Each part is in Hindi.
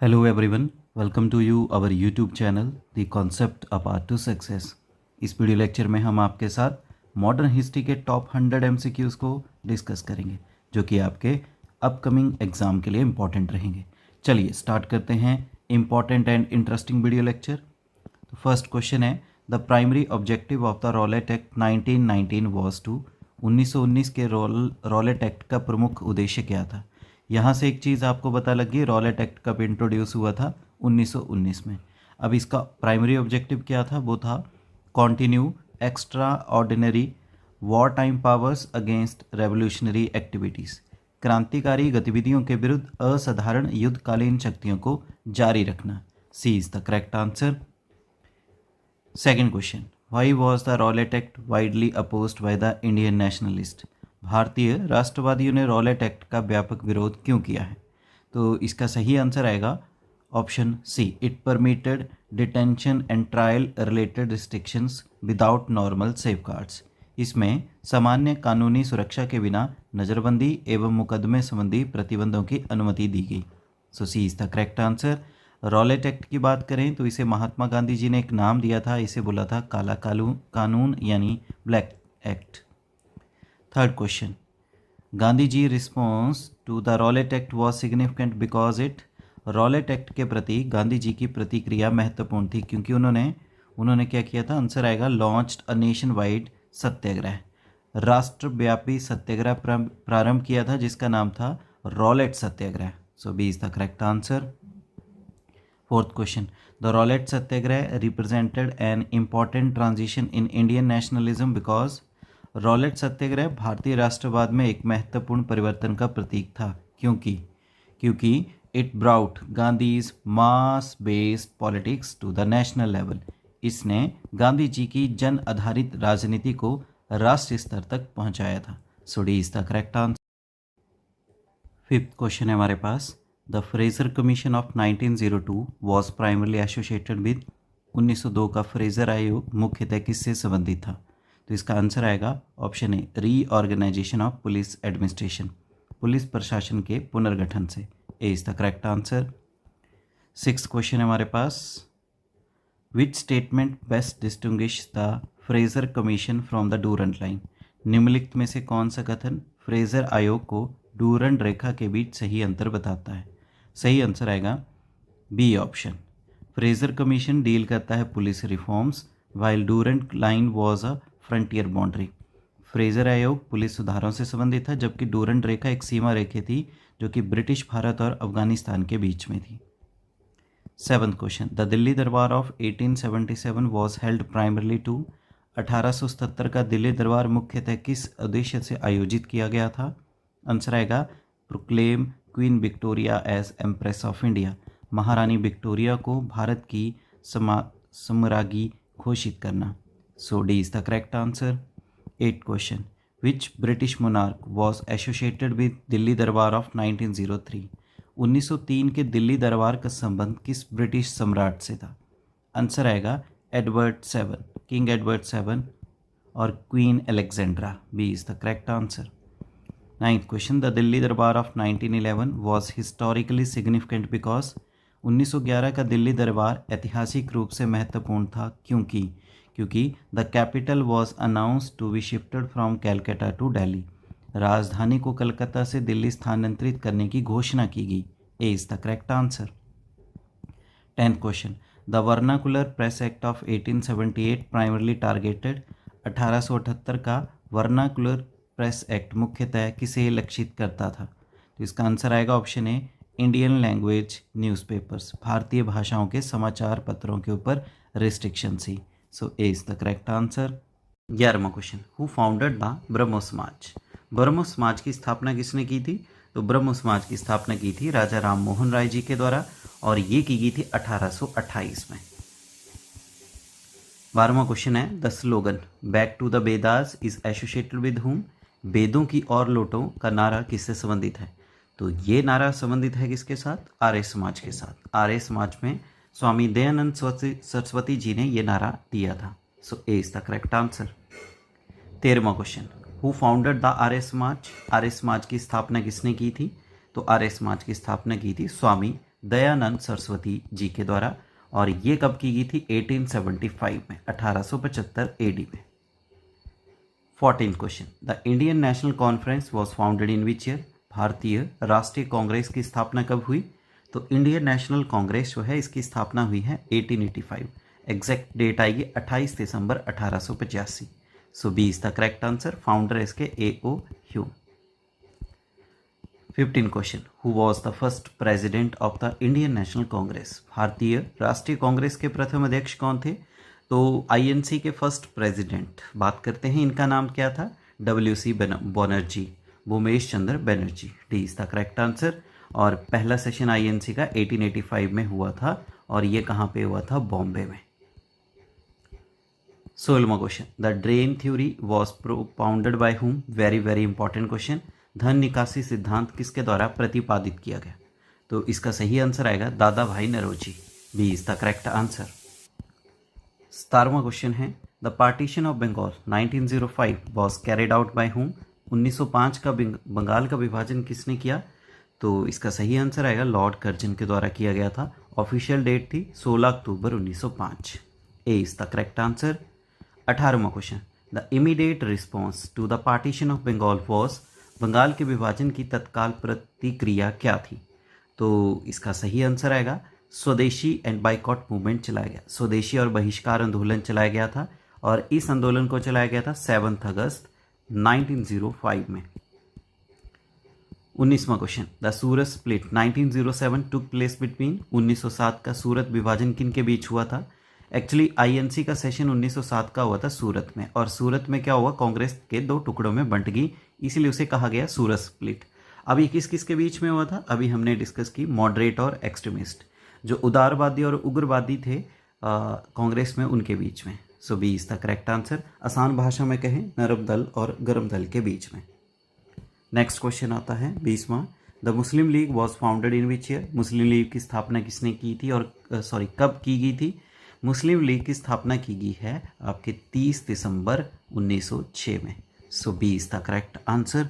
Hello everyone, welcome to you our YouTube channel The Concept A Path to Success। इस वीडियो लेक्चर में हम आपके साथ मॉडर्न हिस्ट्री के टॉप 100 MCQs को डिस्कस करेंगे जो कि आपके अपकमिंग एग्ज़ाम के लिए इम्पॉर्टेंट रहेंगे। चलिए स्टार्ट करते हैं important and interesting video lecture. तो फर्स्ट क्वेश्चन है, the primary objective of the Rowlatt act 1919 was to. 1919 के रॉलेट एक्ट का प्रमुख उद्देश्य क्या था? यहाँ से एक चीज़ आपको पता लगी, रॉलेट एक्ट कब इंट्रोड्यूस हुआ था? 1919 में। अब इसका प्राइमरी ऑब्जेक्टिव क्या था? वो था continue extra ordinary war time powers against revolutionary activities. क्रांतिकारी गतिविधियों के विरुद्ध असाधारण युद्धकालीन शक्तियों को जारी रखना। C is the correct answer. Second question, why was the Rowlatt Act widely opposed by the Indian nationalist? भारतीय राष्ट्रवादियों ने रॉलेट एक्ट का व्यापक विरोध क्यों किया है? तो इसका सही आंसर आएगा option C, it permitted detention and trial related restrictions without normal safeguards. इसमें सामान्य कानूनी सुरक्षा के बिना नज़रबंदी एवं मुकदमे संबंधी प्रतिबंधों की अनुमति दी गई। So C is the correct answer. Rowlatt Act की बात करें तो इसे महात्मा गांधी जी ने एक नाम दिया था, इसे बोला था काला कानून यानी black act. Third question, Gandhi ji response to the Rowlatt Act was significant because it. Rowlatt Act के प्रति गांधी जी की प्रतिक्रिया महत्वपूर्ण थी क्योंकि उन्होंने क्या किया था? आंसर आएगा launched a nationwide satyagraha. राष्ट्रव्यापी सत्याग्रह प्रारंभ किया था जिसका नाम था Rowlatt satyagraha. So B is the correct answer. Fourth question, the Rowlatt satyagraha represented an important transition in Indian nationalism because. Rowlatt satyagraha भारतीय राष्ट्रवाद में एक महत्वपूर्ण परिवर्तन का प्रतीक था क्योंकि it brought Gandhi's mass based politics to the national level. इसने गांधी जी की जन आधारित राजनीति को राष्ट्रीय स्तर तक पहुंचाया था। So D is the correct answer. Fifth question है हमारे पास, the Fraser Commission of 1902 was primarily associated with. 1902 का फ्रेजर आयोग मुख्यतः किससे संबंधित था? तो इसका आंसर आएगा option A, reorganization of police administration, police प्रशासन के पुनर्गठन से। A is the correct answer. Six question है हमारे पास, which statement best distinguish the Fraser Commission from the Durand Line? निम्नलिखित में से कौन सा कथन फ्रेजर आयोग को डूरंट रेखा के बीच सही अंतर बताता है? सही आंसर आएगा B option, Fraser Commission deal करता है police reforms while Durand Line was a frontier boundary. Fraser आयोग पुलिस सुधारों से संबंधित था जबकि डूरंट रेखा एक सीमा रेखा थी जो कि ब्रिटिश भारत और अफगानिस्तान के बीच में थी। Seventh question, the Delhi Durbar of 1877 was held primarily to. 1877 का दिल्ली दरबार मुख्यतः किस उद्देश्य से आयोजित किया गया था? आंसर आएगा proclaim Queen Victoria as Empress of India, महारानी विक्टोरिया को भारत की सम्राज्ञी घोषित करना। So D is the correct answer. Eight question, which British monarch was associated with Delhi Durbar of 1903। 1903 के दिल्ली दरबार का संबंध किस ब्रिटिश सम्राट से था? आंसर आएगा एडवर्ड 7, किंग एडवर्ड 7 और Queen Alexandra. B is the correct answer. Ninth question, the Delhi Durbar of 1911 was historically significant because. 1911 का दिल्ली दरबार ऐतिहासिक रूप से महत्वपूर्ण था क्योंकि the capital was announced to be shifted from Calcutta to Delhi. राजधानी को कलकत्ता से दिल्ली स्थानांतरित करने की घोषणा की गई। A is the correct answer. 10th question, the vernacular press act of 1878 primarily targeted. 1878 का वर्नाकुलर प्रेस एक्ट मुख्यतः किसे लक्षित करता था? तो इसका आंसर आएगा option A, Indian language newspapers, भारतीय भाषाओं के समाचार पत्रों के ऊपर रिस्ट्रिक्शन थी। So A is the correct answer. 11वां question, who founded the Brahmo Samaj? Brahmo समाज की स्थापना किसने की थी? तो ब्रह्मो समाज की स्थापना की थी राजा राम मोहन राय जी के द्वारा और ये की गई थी 1828 में। 12वां क्वेश्चन है, the slogan back to the Vedas is associated with whom. वेदों की और लौटों का नारा किससे संबंधित है? तो ये नारा संबंधित है किसके साथ? आर्य समाज के साथ। आर्य समाज में स्वामी दयानंद सरस्वती जी ने ये नारा दिया था। So A is the correct answer. 13वां question, who founded the Arya Samaj? Arya समाज की स्थापना किसने की थी? तो आर्य समाज की स्थापना की थी स्वामी दयानंद सरस्वती जी के द्वारा, और ये कब की गई थी? 1875 में, 1875 एडी में। 14th question, the Indian national conference was founded in which year? भारतीय राष्ट्रीय कांग्रेस की स्थापना कब हुई? तो इंडियन नेशनल कांग्रेस जो है इसकी स्थापना हुई है 1885। एग्जैक्ट डेट आएगी 28 दिसंबर 1885। So B is the correct answer. Founder इसके A.O. Hume. 15 question, who was the first president of the Indian National Congress? भारतीय राष्ट्रीय कांग्रेस के प्रथम अध्यक्ष कौन थे? तो INC के फर्स्ट प्रेसिडेंट बात करते हैं, इनका नाम क्या था? WC Banerjee, Bhumesh Chandra Banerjee. D is the correct answer. और पहला सेशन INC का 1885 में हुआ था, और ये कहाँ पे हुआ था? बॉम्बे में। 16वां question, the drain theory was propounded by whom? Very very important question. धन निकासी सिद्धांत किसके द्वारा प्रतिपादित किया गया? तो इसका सही आंसर आएगा Dadabhai Naoroji. B is the correct answer. 17वां क्वेश्चन है, the partition of Bengal 1905 was carried out by whom? 1905 का बंगाल का विभाजन किसने किया? तो इसका सही आंसर आएगा लॉर्ड कर्जन के द्वारा किया गया था। ऑफिशियल डेट थी 16 अक्टूबर 1905। A is the correct answer. 18वां question, the immediate response to the partition of Bengal was? Bengal के विभाजन की तत्काल प्रतिक्रिया क्या थी? तो इसका सही आंसर आएगा स्वदेशी एंड बाइकॉट मूवमेंट चलाया गया। स्वदेशी और बहिष्कार आंदोलन चलाया गया था, और इस आंदोलन को चलाया गया था 7 अगस्त 1905 में। 19वां question, the Surat split 1907 took place between? 1907 का सूरत विभाजन किन के बीच हुआ था? एक्चुअली INC का सेशन 1907 का हुआ था सूरत में, और सूरत में क्या हुआ? कांग्रेस के 2 टुकड़ों में बंट गई, इसलिए उसे कहा गया सूरत स्प्लिट। अब ये किस किस के बीच में हुआ था? अभी हमने डिस्कस की मॉडरेट और एक्सट्रीमिस्ट, जो उदारवादी और उग्रवादी थे कांग्रेस में, उनके बीच में। So B is the correct answer. आसान भाषा में कहें, नरम दल और गरम दल के बीच में। नेक्स्ट क्वेश्चन आता है 20वां, the Muslim League was founded in which year? Muslim League की स्थापना किसने की थी, और कब की गई थी? मुस्लिम लीग की स्थापना की गई है आपके 30 दिसंबर 1906 में। So B is the correct answer.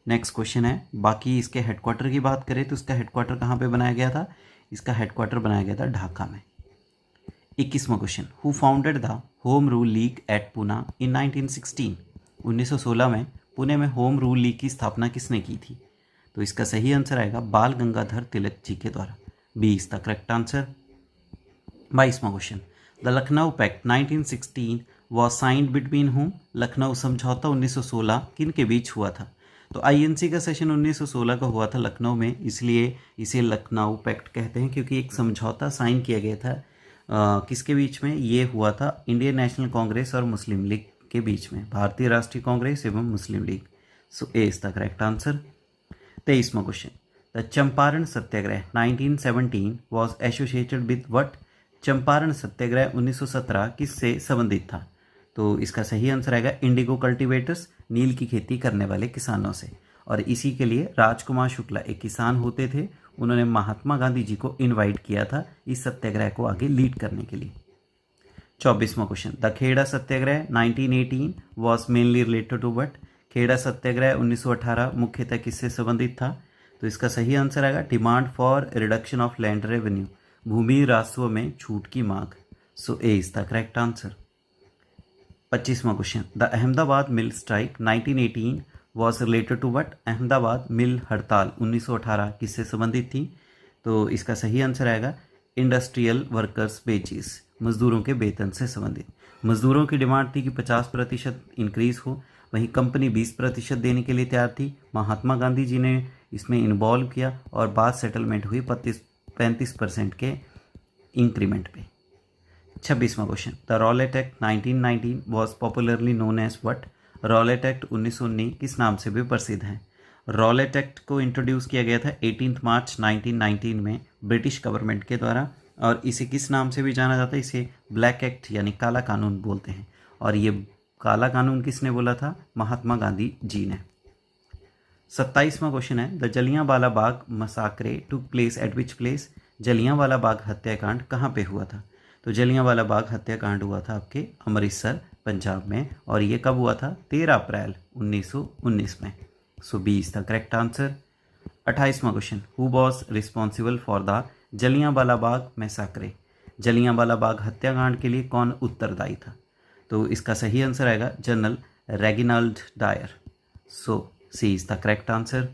Next question है, बाकी इसके हेडक्वार्टर की बात करें तो इसका हेडक्वार्टर कहाँ पे बनाया गया था? इसका हेडक्वार्टर बनाया गया था ढाका में। 21वां question, who founded the Home Rule League at Poona in 1916? 1916 में पुणे में होम रूल लीग की स्थापना किसने की थी? तो इसका सही आंसर आएगा बाल गंगाधर तिलक जी के द्वारा। B is the correct answer. 22वां question, the Lucknow pact 1916 was signed between whom? Lucknow समझौता 1916 किन के बीच हुआ था? तो INC का सेशन 1916 का हुआ था लखनऊ में, इसलिए इसे लखनऊ पैक्ट कहते हैं, क्योंकि एक समझौता साइन किया गया था किसके बीच में? ये हुआ था इंडियन नेशनल कांग्रेस और मुस्लिम लीग के बीच में, भारतीय राष्ट्रीय कांग्रेस एवं Muslim League. So A is the correct answer. 23वां question, the Champaran Satyagraha 1917 was associated with what? Champaran Satyagraha 1917 किससे संबंधित था? तो इसका सही आंसर आएगा इंडिगो कल्टीवेटर्स, नील की खेती करने वाले किसानों से। और इसी के लिए राजकुमार शुक्ला एक किसान होते थे, उन्होंने महात्मा गांधी जी को इनवाइट किया था इस सत्याग्रह को आगे लीड करने के लिए। 24वां question, the Kheda Satyagraha 1918 was mainly related to what? Kheda Satyagraha 1918 मुख्यतः किससे संबंधित था? तो इसका सही आंसर आएगा demand for reduction of land revenue, भूमि राजस्व में छूट की मांग। So A is the correct answer. 25वां question, the Ahmedabad mill strike 1918 was related to what? Ahmedabad mill हड़ताल 1918 किससे संबंधित थी? तो इसका सही आंसर आएगा इंडस्ट्रियल वर्कर्स वेजेस, मजदूरों के वेतन से संबंधित। मजदूरों की डिमांड थी कि 50% इंक्रीज हो, वहीं कंपनी 20% देने के लिए तैयार थी। महात्मा गांधी जी ने इसमें इन्वॉल्व किया, और बाद सेटलमेंट हुई 35% के इंक्रीमेंट पे। 26वां question, the Rowlatt act 1919 was popularly known as what? Rowlatt act 1919 किस नाम से भी प्रसिद्ध है? रॉलेट एक्ट को इंट्रोड्यूस किया गया था 18 मार्च 1919 में ब्रिटिश गवर्नमेंट के द्वारा, और इसे किस नाम से भी जाना जाता है? इसे ब्लैक एक्ट यानी काला कानून बोलते हैं। और ये काला कानून किसने बोला था? महात्मा गांधी जी ने। 27वां क्वेश्चन है, the Jallianwala Bagh massacre took place at which place? Jallianwala Bagh हत्याकांड कहाँ पे हुआ था? तो जलियांवाला बाग हत्याकांड हुआ था आपके अमृतसर पंजाब में, और ये कब हुआ था? 13 अप्रैल 1919 में। So B is the correct answer. 28वां question, who was responsible for the Jallianwala Bagh massacre, Jallianwala Bagh हत्याकांड के लिए कौन उत्तरदायी था? तो इसका सही आंसर आएगा General Reginald Dyer. So C is the correct answer.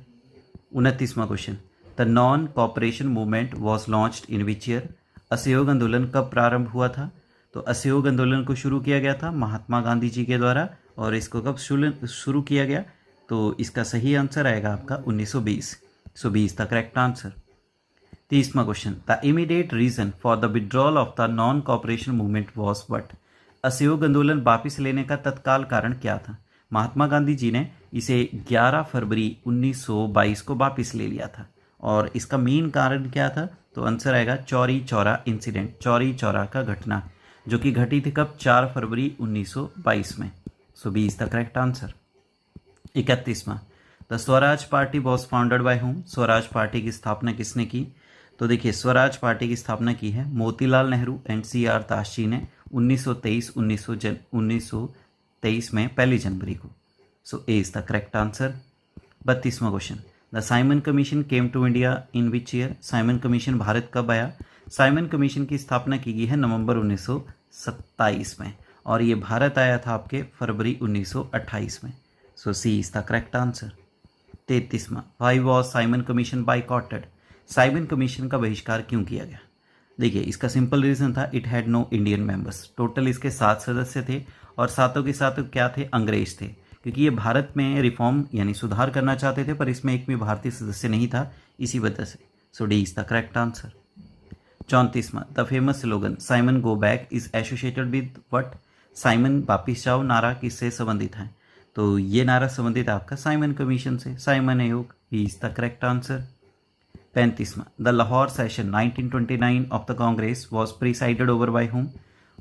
29वां question, the non cooperation movement was launched in which year, असहयोग आंदोलन कब प्रारंभ हुआ था? तो असहयोग आंदोलन को शुरू किया गया था महात्मा गांधी जी के द्वारा, और इसको कब शुरू किया गया? तो इसका सही आंसर आएगा आपका 1920। So B is the correct answer. 30वां question, the immediate reason for the withdrawal of the non cooperation movement was what, असहयोग आंदोलन वापिस लेने का तत्काल कारण क्या था? महात्मा गांधी जी ने इसे 11 फरवरी 1922 को वापिस ले लिया था, और इसका मेन कारण क्या था? तो आंसर आएगा चौरी चौरा इंसिडेंट, चौरी चौरा का घटना, जो कि घटी थी कब? 4 फरवरी 1922 में। So B is the correct answer. 31वां, the Swaraj party was founded by whom, Swaraj party की स्थापना किसने की? तो देखिए, स्वराज पार्टी की स्थापना की है मोतीलाल नेहरू एंड CR दास जी ने 1923 में 1 जनवरी को। So A is the correct answer. 32वां question, the Simon Commission came to India in which year, Simon Commission भारत कब आया? साइमन कमीशन की स्थापना की गई है नवंबर 1927 में, और ये भारत आया था आपके फरवरी 1928 में। So C is the correct answer. 33वां, why was Simon Commission boycotted, Simon Commission का बहिष्कार क्यों किया गया? देखिए, इसका सिंपल रीज़न था, it had no Indian members, total इसके 7 सदस्य थे, और सातों के साथ क्या थे? अंग्रेज थे, क्योंकि ये भारत में रिफॉर्म यानी सुधार करना चाहते थे, पर इसमें एक भी भारतीय सदस्य नहीं था, इसी वजह से। So D is the correct answer. 34वां, the famous slogan Simon go back is associated with what, Simon वापिस जाओ नारा किससे संबंधित है? तो ये नारा संबंधित आपका साइमन कमीशन से, साइमन आयोग, he is the correct answer. 35वां, the Lahore session 1929 of the Congress was presided over by whom,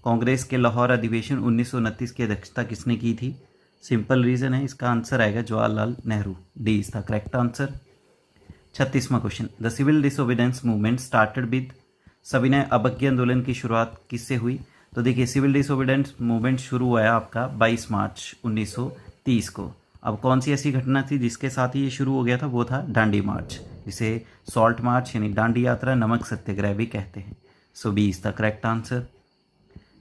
Congress के लाहौर अधिवेशन 1929 की अध्यक्षता किसने की थी? सिंपल रीजन है, इसका आंसर आएगा Jawaharlal Nehru, D is the correct answer. 36वां question, the civil disobedience movement started with, सविनय अवज्ञा आंदोलन की शुरुआत किससे हुई? तो देखिए, सिविल डिसोबीडियंस मूवमेंट शुरू हुआ आपका 22 मार्च 1930 को। अब कौन सी ऐसी घटना थी जिसके साथ ही ये शुरू हो गया था? वो था डांडी मार्च, जिसे सॉल्ट मार्च यानी डांडी यात्रा, नमक सत्याग्रह भी कहते हैं। So B is the correct answer.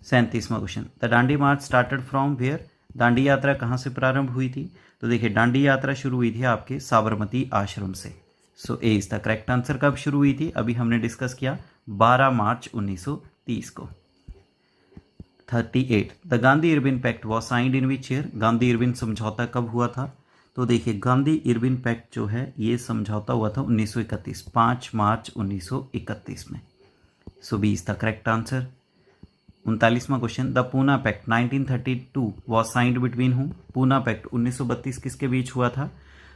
37वां question, the Dandi march started from where, Dandi यात्रा कहाँ से प्रारंभ हुई थी? तो देखिए, डांडी यात्रा शुरू हुई थी आपके साबरमती आश्रम से। सो A is the correct answer. कब शुरू हुई थी? अभी हमने डिस्कस किया 12 मार्च 1930 को। 38, the Gandhi Irwin Pact was signed in which year, Gandhi Irwin समझौता कब हुआ था? तो देखिए, गांधी इरविन पैक्ट जो है ये समझौता हुआ था 1931, 5 मार्च 1931 में। So B is the correct answer. 39वां question, the Poona pact 1932 was signed between whom, Poona pact 1932 किसके बीच हुआ था?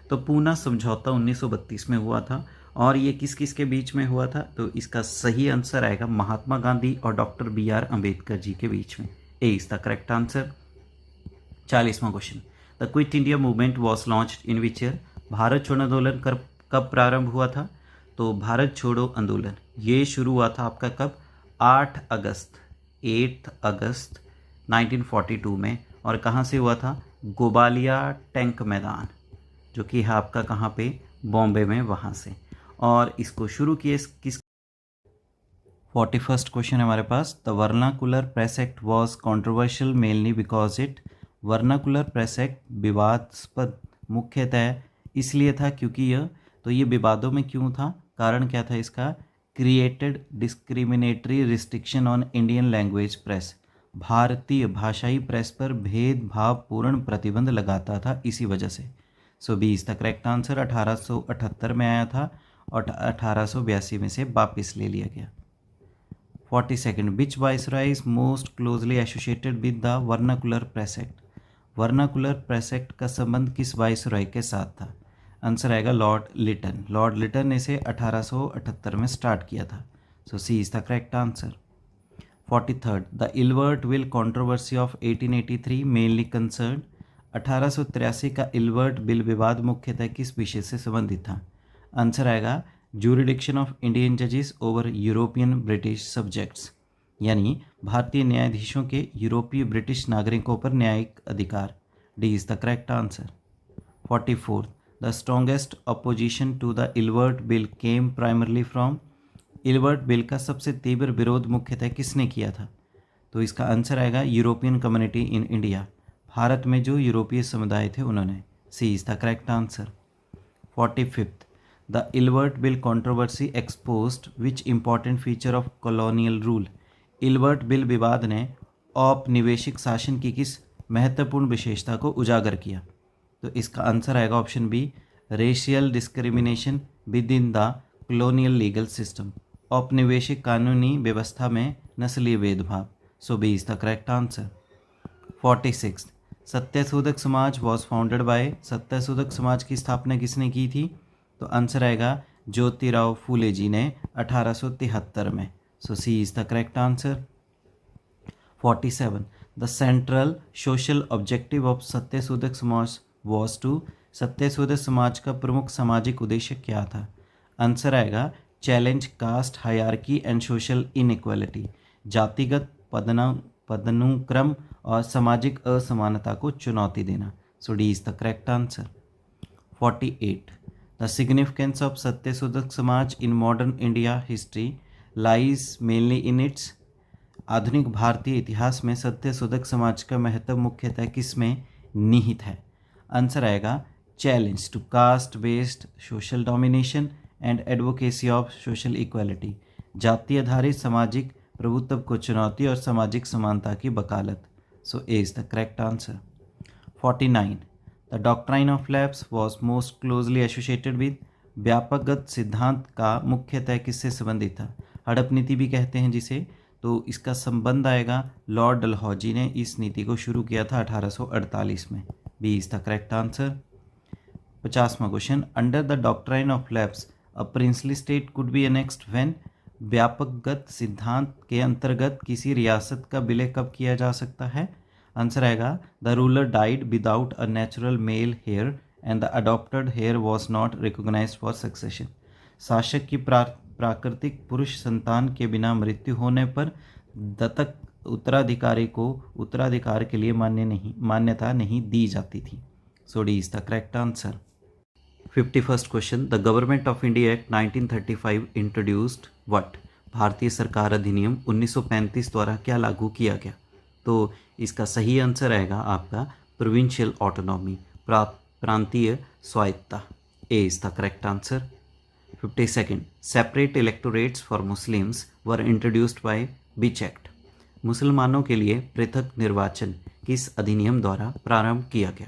तो पूना समझौता 1932 में हुआ था, और ये किस किस के बीच में हुआ था? तो इसका सही आंसर आएगा महात्मा गांधी और डॉक्टर BR अम्बेडकर जी के बीच में। A is the correct answer. 40वां question, the Quit India movement was launched in which year, भारत छोड़ो आंदोलन कब प्रारंभ हुआ था? तो भारत छोड़ो आंदोलन ये शुरू हुआ था आपका कब? 8 अगस्त 1942 में, और कहाँ से हुआ था? गोबालिया टैंक मैदान, जो कि है आपका कहाँ पे? बॉम्बे में, वहाँ से। और इसको शुरू किए किस? 41st क्वेश्चन है हमारे पास, the vernacular press act was controversial mainly because it, vernacular press act विवादास्पद मुख्यतः इसलिए था क्योंकि ये विवादों में क्यों था? कारण क्या था इसका? Created discriminatory restriction on Indian language press, भारतीय भाषाई प्रेस पर भेदभावपूर्ण प्रतिबंध लगाता था, इसी वजह से। So B is the correct answer. 1878 में आया था और 1882 में से वापस ले लिया गया। 42nd, which viceroy is most closely associated with the vernacular press act, vernacular press act का संबंध किस वाइसरॉय के साथ था? आंसर आएगा लॉर्ड लिटन, लॉर्ड लिटन ने इसे 1878 में स्टार्ट किया था। So C is the correct answer. 43rd, the Ilbert bill controversy of 1883 mainly concern, 1883 का इल्वर्ट बिल विवाद मुख्यतः किस विषय से संबंधित था? आंसर आएगा ज्यूरिडिक्शन ऑफ इंडियन जजेस ओवर यूरोपियन ब्रिटिश सब्जेक्ट्स, यानी भारतीय न्यायाधीशों के यूरोपीय ब्रिटिश नागरिकों पर न्यायिक अधिकार। D is the correct answer. 44th, the strongest opposition to the Ilbert Bill came primarily from. Ilbert Bill का सबसे तीव्र विरोध मुख्यतः किसने किया था? तो इसका आंसर आएगा European community in India. Bharat में जो यूरोपीय समुदाय थे उन्होंने। C is the correct answer. 45th, the Ilbert bill controversy exposed which important feature of colonial rule. Ilbert bill विवाद ने औपनिवेशिक शासन की किस महत्वपूर्ण विशेषता को उजागर किया? तो इसका आंसर आएगा option B, racial discrimination within the colonial legal system. औपनिवेशिक कानूनी व्यवस्था में नस्लीय भेदभाव। So B is the correct answer. 46, Satyashodhak Samaj was founded bye. Satyashodhak Samaj की स्थापना किसने की थी? तो आंसर आएगा ज्योतिराव फूले जी ने 1873 में। So C is the correct answer. 47, the central social objective of Satyashodhak Samaj was to. Satyashodhak Samaj का प्रमुख सामाजिक उद्देश्य क्या था? आंसर आएगा challenge caste hierarchy and social inequality. जातिगत पदानुक्रम और सामाजिक असमानता को चुनौती देना। So D is the correct answer. 48, the significance of Satyashodhak Samaj in modern India history lies mainly in its. आधुनिक भारतीय इतिहास में सत्यशोधक समाज का महत्व मुख्यतः किस में निहित है? आंसर आएगा challenge to caste based social domination and advocacy of social equality. जाति आधारित सामाजिक प्रभुत्व को चुनौती और सामाजिक समानता की वकालत। So A is the correct answer. 49, the doctrine of lapse was most closely associated with. व्यापकगत सिद्धांत का मुख्यतः किससे संबंधित था? हड़प नीति भी कहते हैं जिसे। तो इसका संबंध आएगा लॉर्ड डलहौजी ने इस नीति को शुरू किया था 1848 में। B is the correct answer. 50वां question, under the doctrine of lapse a princely state could be annexed when. व्यापकगत सिद्धांत के अंतर्गत किसी रियासत का विलय कब किया जा सकता है? आंसर आएगा the ruler died without a natural male heir and the adopted heir was not recognised for succession. शासक की प्राकृतिक पुरुष संतान के बिना मृत्यु होने पर दत्तक उत्तराधिकारी को उत्तराधिकार के लिए मान्यता नहीं दी जाती थी। So D is the correct answer. 51st question, the government of India act 1935 introduced what. भारतीय सरकार अधिनियम 1935 द्वारा क्या लागू किया गया? तो इसका सही आंसर आएगा आपका प्रोविंशियल ऑटोनॉमी, प्रांतीय स्वायत्तता। ए is the correct answer. 52nd, separate electorates for Muslims were introduced by which act. मुसलमानों के लिए पृथक निर्वाचन किस अधिनियम द्वारा प्रारंभ किया गया?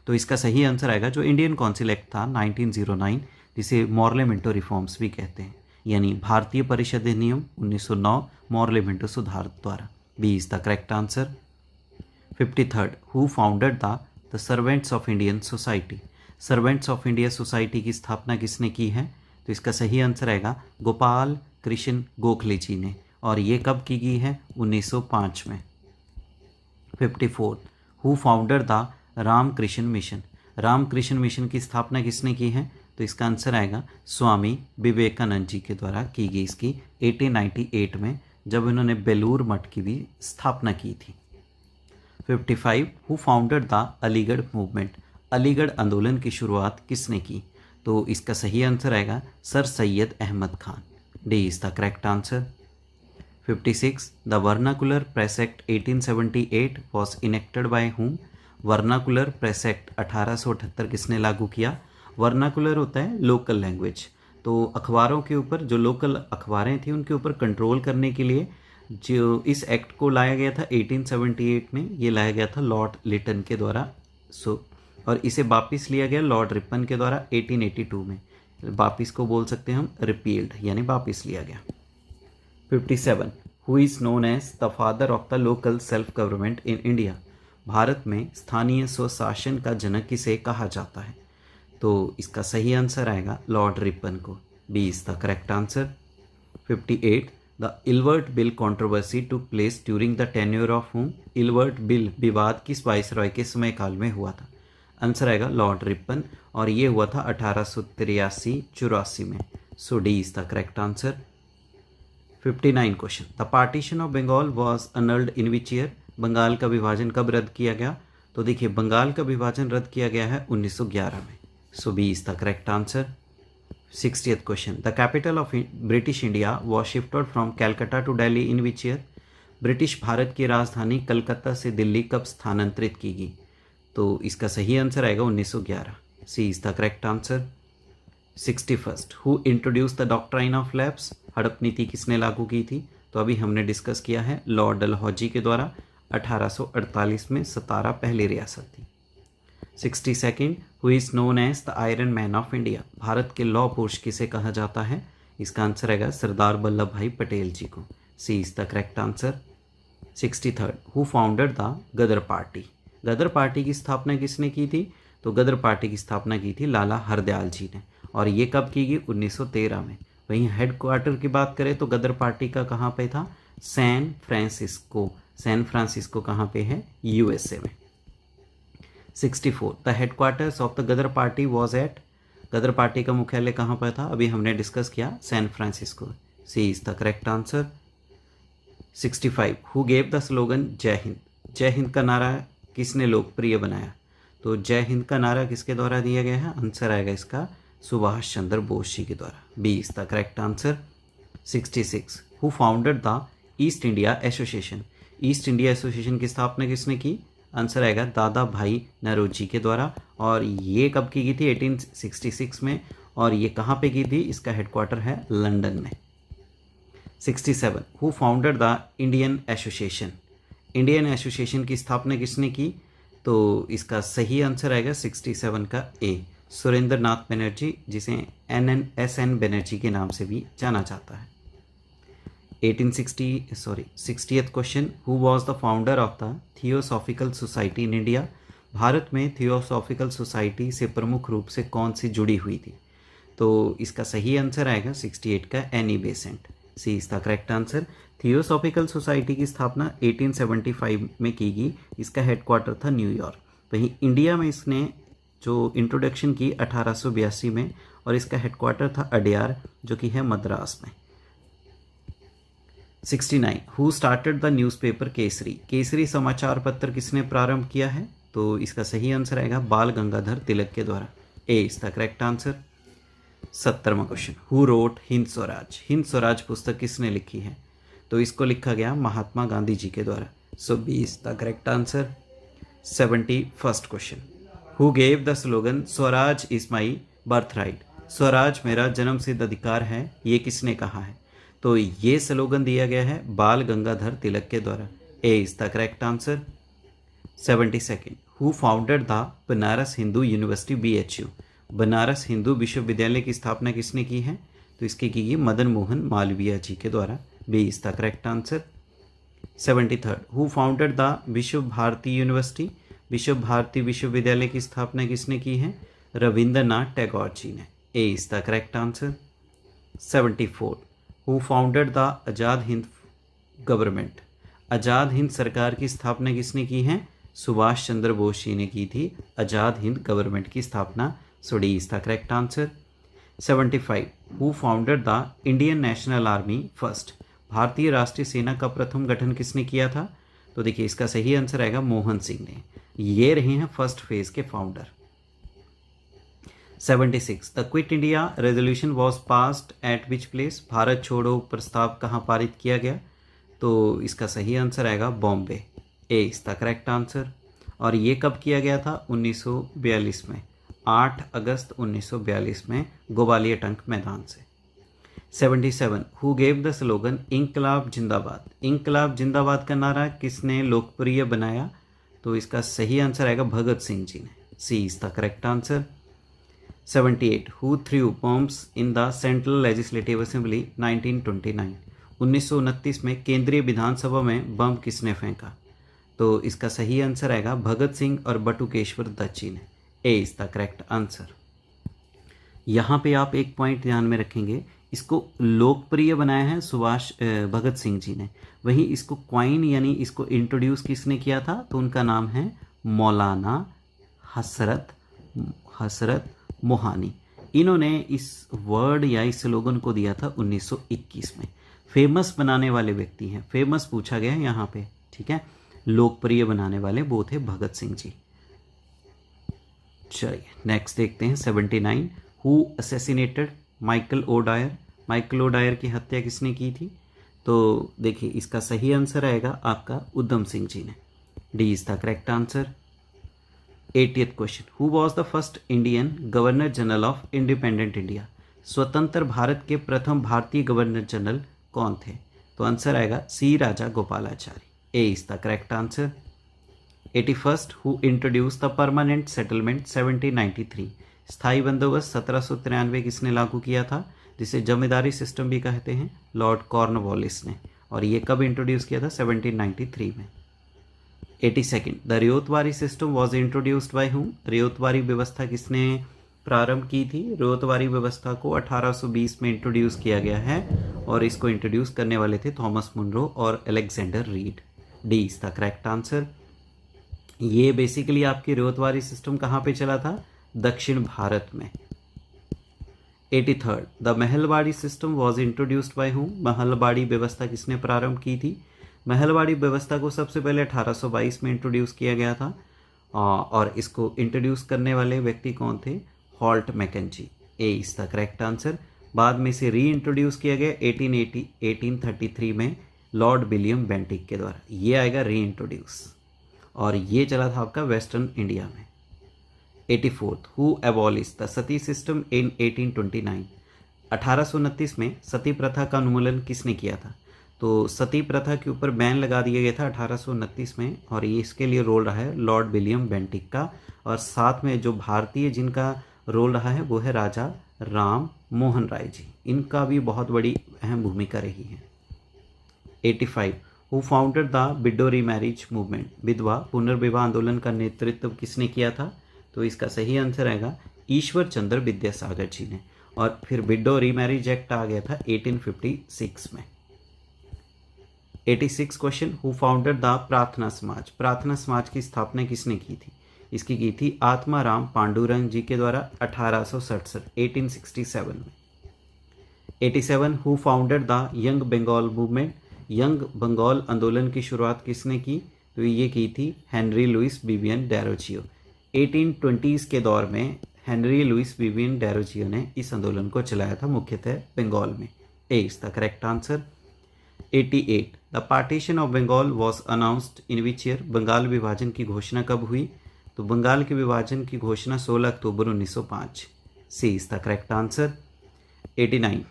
तो इसका सही आंसर आएगा जो इंडियन काउंसिल एक्ट था 1909, जिसे मॉर्लेमेंटो रिफॉर्म्स भी कहते हैं, यानी भारतीय परिषद अधिनियम 1909 मॉर्लेमेंटो सुधार द्वारा। B is the correct answer. 53rd, who founded the Servants of Indian Society. Servants of India Society की स्थापना किसने की है? तो इसका सही आंसर आएगा गोपाल कृष्ण गोखले जी ने, और ये कब की गई है? 1905 में। 54th, who founded the Ramakrishna Mission. Ramakrishna Mission की स्थापना किसने की है? तो इसका आंसर आएगा स्वामी विवेकानंद जी के द्वारा की गई इसकी 1898 में, जब इन्होंने बेलूर मठ की भी स्थापना की थी। 55, who founded the Aligarh movement. Aligarh आंदोलन की शुरुआत किसने की? तो इसका सही आंसर आएगा Sir Syed Ahmad Khan. D is the correct answer. 56, the vernacular press act 1878 was enacted by whom. Vernacular press act 1878 किसने लागू किया? वर्नाकुलर होता है लोकल लैंग्वेज, तो अखबारों के ऊपर जो लोकल अखबारें थी उनके ऊपर कंट्रोल करने के लिए जो इस एक्ट को लाया गया था 1878 में, ये लाया गया था लॉर्ड लिटन के द्वारा। और इसे वापस लिया गया लॉर्ड रिपन के द्वारा 1882 में। वापस को बोल सकते हैं हम रिपील्ड, यानी वापस लिया गया। 57, who is known as the father of the local self government in India. Bharat में स्थानीय स्वशासन का जनक किसे कहा जाता है? तो इसका सही आंसर आएगा लॉर्ड रिपन को। B is the correct answer. 58, the Ilbert bill controversy took place during the tenure of whom. Ilbert bill विवाद किस वाइसरॉय के समय काल में हुआ था? आंसर आएगा लॉर्ड रिपन, और ये हुआ था 1883-84 में। So D is the correct answer. 59 question, the partition of Bengal was annulled in which year. Bengal का विभाजन कब रद्द किया गया? तो देखिए बंगाल का विभाजन रद्द किया गया है 1911 में। So B is the correct answer. 60th question, the capital of British India was shifted from Calcutta to Delhi in which year? British भारत की राजधानी कलकत्ता से दिल्ली कब स्थानांतरित की गई? तो इसका सही आंसर आएगा 1911। C is the correct answer. 61st, who introduce the doctrine of lapse? हड़प नीति किसने लागू की थी? तो अभी हमने डिस्कस किया है, लॉर्ड डलहौजी के द्वारा 1848 में सतारा पहली रियासत थी। 62nd, who is known as the iron man of India? Bharat के लौह पुरुष किसे कहा जाता है? इसका आंसर आएगा सरदार वल्लभ भाई पटेल जी को। C is the correct answer. 63rd, who founded the Ghadar party? Ghadar party की स्थापना किसने की थी? तो गदर पार्टी की स्थापना की थी लाला हरदयाल जी ने, और ये कब की गई? 1913 में। वहीं हेडक्वार्टर की बात करें तो गदर पार्टी का कहाँ पे था? San Francisco. सैन फ्रांसिस्को कहाँ पे है? यूएसए में। 64, the headquarters of the Ghadar Party was at? Ghadar Party का मुख्यालय कहाँ पर था? अभी हमने डिस्कस किया, San Francisco. C is the correct answer. 65, who gave the slogan Jai Hind? जय हिंद का नारा किसने लोकप्रिय बनाया? तो जय हिंद का नारा किसके द्वारा दिया गया है? आंसर आएगा इसका सुभाष चंद्र बोस जी के द्वारा। B is the correct answer. 66, who founded the East India Association? East India Association की स्थापना किसने की? आंसर आएगा दादा भाई नौरोजी के द्वारा, और ये कब की गई थी? 1866 में, और ये कहाँ पे की थी? इसका हेडक्वार्टर है लंदन में। 67, who founded the Indian association? Indian association की स्थापना किसने की? तो इसका सही आंसर आएगा 67 का ए, सुरेंद्र नाथ बनर्जी, जिसे NNSN बनर्जी के नाम से भी जाना जाता है। 60th question, who was the founder of the theosophical society in India? Bharat में थियोसॉफिकल सोसाइटी से प्रमुख रूप से कौन सी जुड़ी हुई थी? तो इसका सही आंसर आएगा 68 का Annie Besant. C is the correct answer. Theosophical Society की स्थापना 1875 में की गई, इसका हेडक्वार्टर था न्यूयॉर्क। वहीं इंडिया में इसने जो इंट्रोडक्शन की 1882 में, और इसका हेडक्वार्टर था अडयार, जो कि है मद्रास में। 69, who started the newspaper Kesari? Kesari समाचार पत्र किसने प्रारंभ किया है? तो इसका सही आंसर आएगा बाल गंगाधर तिलक के द्वारा। A is the correct answer. 70वां question, who wrote Hind Swaraj? Hind Swaraj पुस्तक किसने लिखी है? तो इसको लिखा गया महात्मा गांधी जी के द्वारा। So B is the correct answer. 71st question, who gave the slogan Swaraj is my birth right? Swaraj मेरा जन्म सिद्ध अधिकार है, ये किसने कहा है? तो ये स्लोगन दिया गया है बाल गंगाधर तिलक के द्वारा। A is the correct answer. 72nd, who founded the Banaras Hindu university BHU? Banaras Hindu विश्वविद्यालय की स्थापना किसने की है? तो इसकी की गई मदन मोहन मालवीय जी के द्वारा। B is the correct answer. 73rd, who founded the Visva Bharati university? विश्व भारती विश्वविद्यालय की स्थापना किसने की है? रविंद्रनाथ टैगोर जी ने। A is the correct answer. 74, who founded the Azad Hind government? Azad Hind सरकार की स्थापना किसने की है? सुभाष चंद्र बोस जी ने की थी आज़ाद हिंद गवर्नमेंट की स्थापना। So D is the correct answer. 75, who founded the Indian National Army first? भारतीय राष्ट्रीय सेना का प्रथम गठन किसने किया था? तो देखिए इसका सही आंसर आएगा मोहन सिंह ने। ये रहे हैं फर्स्ट फेज के founder. 76, the Quit India resolution was passed eight which place? Bharat छोड़ो प्रस्ताव कहाँ पारित किया गया? तो इसका सही आंसर आएगा बॉम्बे। ए इज द करेक्ट आंसर। और ये कब किया गया था? 1942 में, 8 अगस्त 1942 में ग्वालियर टंक मैदान से। 77, हु गेव द स्लोगन इंकलाब जिंदाबाद? इंकलाब जिंदाबाद का नारा किसने लोकप्रिय बनाया? तो इसका सही आंसर आएगा भगत सिंह जी ने। C is the correct answer. 78, who threw bombs in the central legislative assembly 1929? 1929 में केंद्रीय विधानसभा में बम किसने फेंका? तो इसका सही आंसर आएगा भगत सिंह और बटुकेश्वर दत्त जी ने। A is the correct answer. यहाँ पे आप एक पॉइंट ध्यान में रखेंगे, इसको लोकप्रिय बनाया है भगत सिंह जी ने, वहीं इसको क्वाइन यानी इसको इंट्रोड्यूस किसने किया था? तो उनका नाम है मौलाना हसरत मोहानी। इन्होंने इस वर्ड या इस स्लोगन को दिया था 1921 में। फेमस बनाने वाले व्यक्ति हैं, फेमस पूछा गया है यहाँ पे, ठीक है। लोकप्रिय बनाने वाले वो थे भगत सिंह जी। चलिए नेक्स्ट देखते हैं 79। Who assassinated Michael O'Dwyer. Michael O'Dwyer की हत्या किसने की थी? तो देखिए इसका सही आंसर आएगा आपका उधम सिंह जी ने। D is the correct answer. 80th question. Who was the first Indian governor general of independent India. स्वतंत्र भारत के प्रथम भारतीय गवर्नर जनरल कौन थे? तो आंसर आएगा C Raja Gopalachari. A is the correct answer. 81st who introduce the permanent settlement 1793। स्थायी बंदोबस्त 1793 किसने लागू किया था, जिसे जमींदारी सिस्टम भी कहते हैं? लॉर्ड कॉर्नवालिस ने। और ये कब इंट्रोड्यूस किया था? 1793 में। 82nd the Ryotwari system was introduced by whom. Ryotwari व्यवस्था किसने प्रारंभ की थी? रियोतवारी व्यवस्था को 1820 में इंट्रोड्यूस किया गया है और इसको इंट्रोड्यूस करने वाले थे थॉमस मुनरो और Alexander read. D is the correct answer. ये बेसिकली आपकी रियोतवारी सिस्टम कहाँ पे चला था? दक्षिण भारत में। 83rd the Mahalwari system was introduced by whom. Mahalwari व्यवस्था किसने प्रारंभ की थी? महलवाड़ी व्यवस्था को सबसे पहले 1822 में इंट्रोड्यूस किया गया था और इसको इंट्रोड्यूस करने वाले व्यक्ति कौन थे? Holt Mackenzie. A is the correct answer. बाद में इसे री इंट्रोड्यूस किया गया 1833 में लॉर्ड विलियम बेंटिक के द्वारा। ये आएगा री इंट्रोड्यूस और ये चला था आपका वेस्टर्न इंडिया में। 84th who abolish the Sati system in 1829। 1829 में सती प्रथा का उन्मूलन किसने किया था? तो सती प्रथा के ऊपर बैन लगा दिया गया था 1829 में और ये इसके लिए रोल रहा है लॉर्ड विलियम बेंटिक का। और साथ में जो भारतीय जिनका रोल रहा है वो है राजा राम मोहन राय जी। इनका भी बहुत बड़ी अहम भूमिका रही है। 85 who founded the widow remarriage movement. विधवा पुनर्विवाह आंदोलन का नेतृत्व किसने किया था? तो इसका सही आंसर आएगा ईश्वर चंद्र विद्यासागर जी ने। और फिर विडो रीमैरिज एक्ट आ गया था 1856 में। 86 क्वेश्चन। हु फाउंडेड द प्रार्थना समाज। प्रार्थना समाज की स्थापना किसने की थी? इसकी की थी आत्माराम पांडुरंग जी के द्वारा 1867 में। 87 who founded the Young Bengal Movement. Young Bengal आंदोलन की शुरुआत किसने की? तो ये की थी Henry Louis Vivian Derozio. 1820s के दौर में हेनरी लुइस विवियन डेरोजियो ने इस आंदोलन को चलाया था मुख्यतः बंगाल में। A is the correct answer. 88 the partition of Bengal was announced in which year. Bengal विभाजन की घोषणा कब हुई? तो बंगाल के विभाजन की घोषणा 16 अक्टूबर 1905। C is the correct answer. 89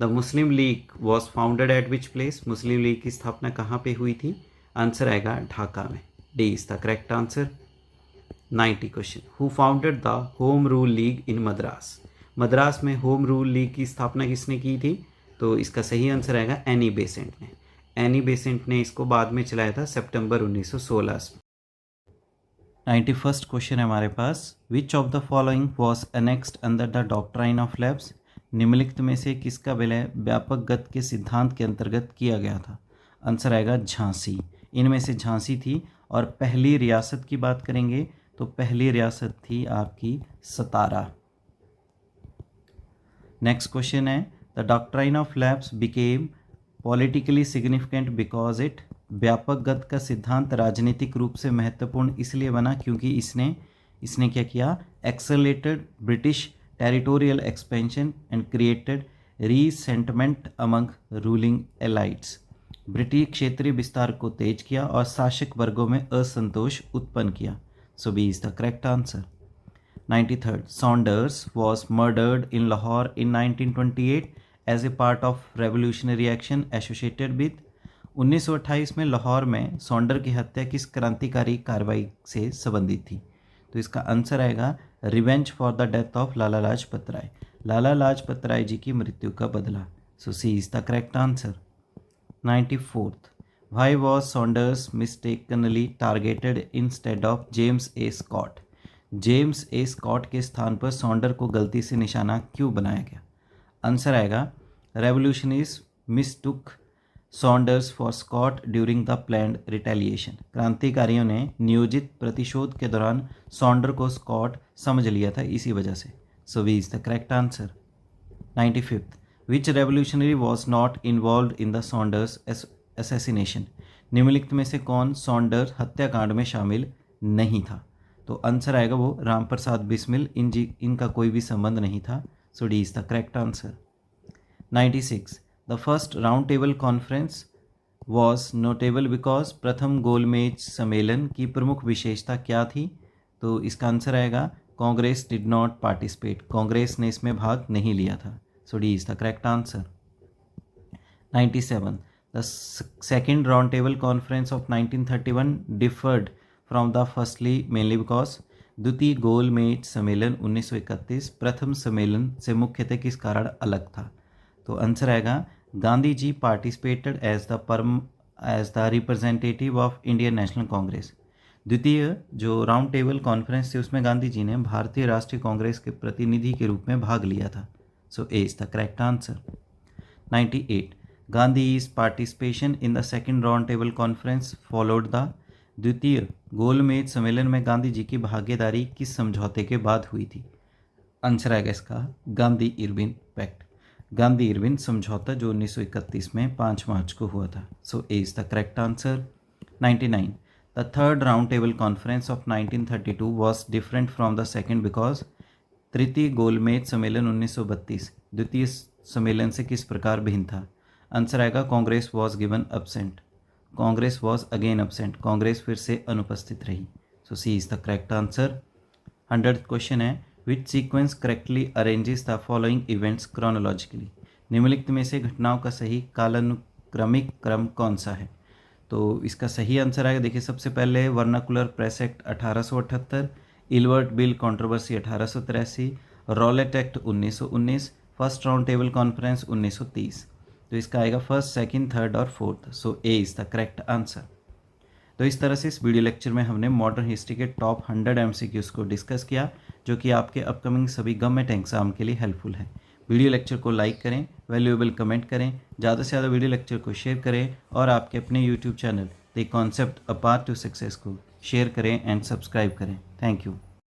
the Muslim League was founded at which place. Muslim League की स्थापना कहाँ पे हुई थी? आंसर आएगा ढाका में। D is the correct answer. 90 question. Who founded the Home Rule League in Madras. Madras में होम रूल लीग की स्थापना किसने की थी? तो इसका सही आंसर आएगा एनी बेसेंट ने। एनी बेसेंट ने इसको बाद में चलाया था सितंबर 1916 में। 91st क्वेश्चन है हमारे पास। Which of the following was annexed under the doctrine of lapse. निम्नलिखित में से किसका विलय व्यापक गत के सिद्धांत के अंतर्गत किया गया था? आंसर आएगा झांसी। इनमें से झांसी थी। और पहली रियासत की बात करेंगे तो पहली रियासत थी आपकी सतारा। नेक्स्ट क्वेश्चन है the doctrine of labs became politically significant because it. व्यापक गत का सिद्धांत राजनीतिक रूप से महत्वपूर्ण इसलिए बना क्योंकि इसने क्या किया? Accelerated British territorial expansion and created resentment among ruling elites. British क्षेत्रीय विस्तार को तेज किया और शासक वर्गों में असंतोष उत्पन्न किया। So B is the correct answer. 93rd Saunders was murdered in Lahore in 1928 as a part of revolutionary action associated with। 1928 में लाहौर में सौंडर की हत्या किस क्रांतिकारी कार्रवाई से संबंधित थी? तो इसका आंसर आएगा revenge for the death of Lala Lajpat Rai. Lala Lajpat Rai ji की मृत्यु का बदला। So C is the correct answer. 94th Why was Saunders mistakenly targeted instead of James A. Scott। James A Scott के स्थान पर सौंडर को गलती से निशाना क्यों बनाया गया? आंसर आएगा revolutionaries mistook Saunders for Scott during the planned retaliation. क्रांतिकारियों ने नियोजित प्रतिशोध के दौरान सौंडर को स्कॉट समझ लिया था, इसी वजह से। So B is the correct answer. 95th which revolutionary was not involve in the Saunders assassination. निम्नलिखित में से कौन सौंडर हत्याकांड में शामिल नहीं था? तो आंसर आएगा वो राम प्रसाद बिस्मिल, इनका कोई भी संबंध नहीं था। So D is the correct answer. 96 the first round table conference was notable because प्रथम गोलमेज सम्मेलन की प्रमुख विशेषता क्या थी? तो इसका आंसर आएगा Congress did not participate, Congress ने इसमें भाग नहीं लिया था। So D is the correct answer. 97 the second round table conference of 1931 differed from the firstly mainly because द्वितीय गोलमेज सम्मेलन 1931 प्रथम सम्मेलन से मुख्यतः किस कारण अलग था? तो आंसर आएगा Gandhi ji participated as the representative of Indian National Congress. द्वितीय जो राउंड टेबल कॉन्फ्रेंस थी उसमें गांधी जी ने भारतीय राष्ट्रीय कांग्रेस के प्रतिनिधि के रूप में भाग लिया था। So A is the correct answer. 98 Gandhi's participation in the second round table conference followed the द्वितीय गोलमेज सम्मेलन में गांधी जी की भागीदारी किस समझौते के बाद हुई थी? आंसर आएगा इसका Gandhi Irwin pact, Gandhi Irwin समझौता जो 1931 में 5 मार्च को हुआ था। So A is the correct answer. 99 the third round table conference of 1932 was different from the second because तृतीय गोलमेज सम्मेलन 1932 द्वितीय सम्मेलन से किस प्रकार भिन्न था? आंसर आएगा Congress was given absent, Congress was again absent, Congress फिर से अनुपस्थित रही। So C is the correct answer. 100th question है which sequence correctly arranges the following events chronologically? निम्नलिखित में से घटनाओं का सही कालानुक्रमिक क्रम कौन सा है? तो इसका सही आंसर आएगा, देखिए सबसे पहले vernacular press act 1878, Ilbert bill controversy 1883, Rowlatt act 1919, first round table conference 1930। तो इसका आएगा फर्स्ट, सेकंड, थर्ड और fourth. So A is the correct answer. तो इस तरह से इस वीडियो लेक्चर में हमने मॉडर्न हिस्ट्री के टॉप 100 MCQs को डिस्कस किया जो कि आपके अपकमिंग सभी गवर्नमेंट एग्जाम के लिए हेल्पफुल है। वीडियो लेक्चर को लाइक करें, वैल्यूएबल कमेंट करें, ज़्यादा से ज़्यादा वीडियो लेक्चर को शेयर करें और आपके अपने YouTube channel the concept a path to success को शेयर करें एंड सब्सक्राइब करें। Thank you.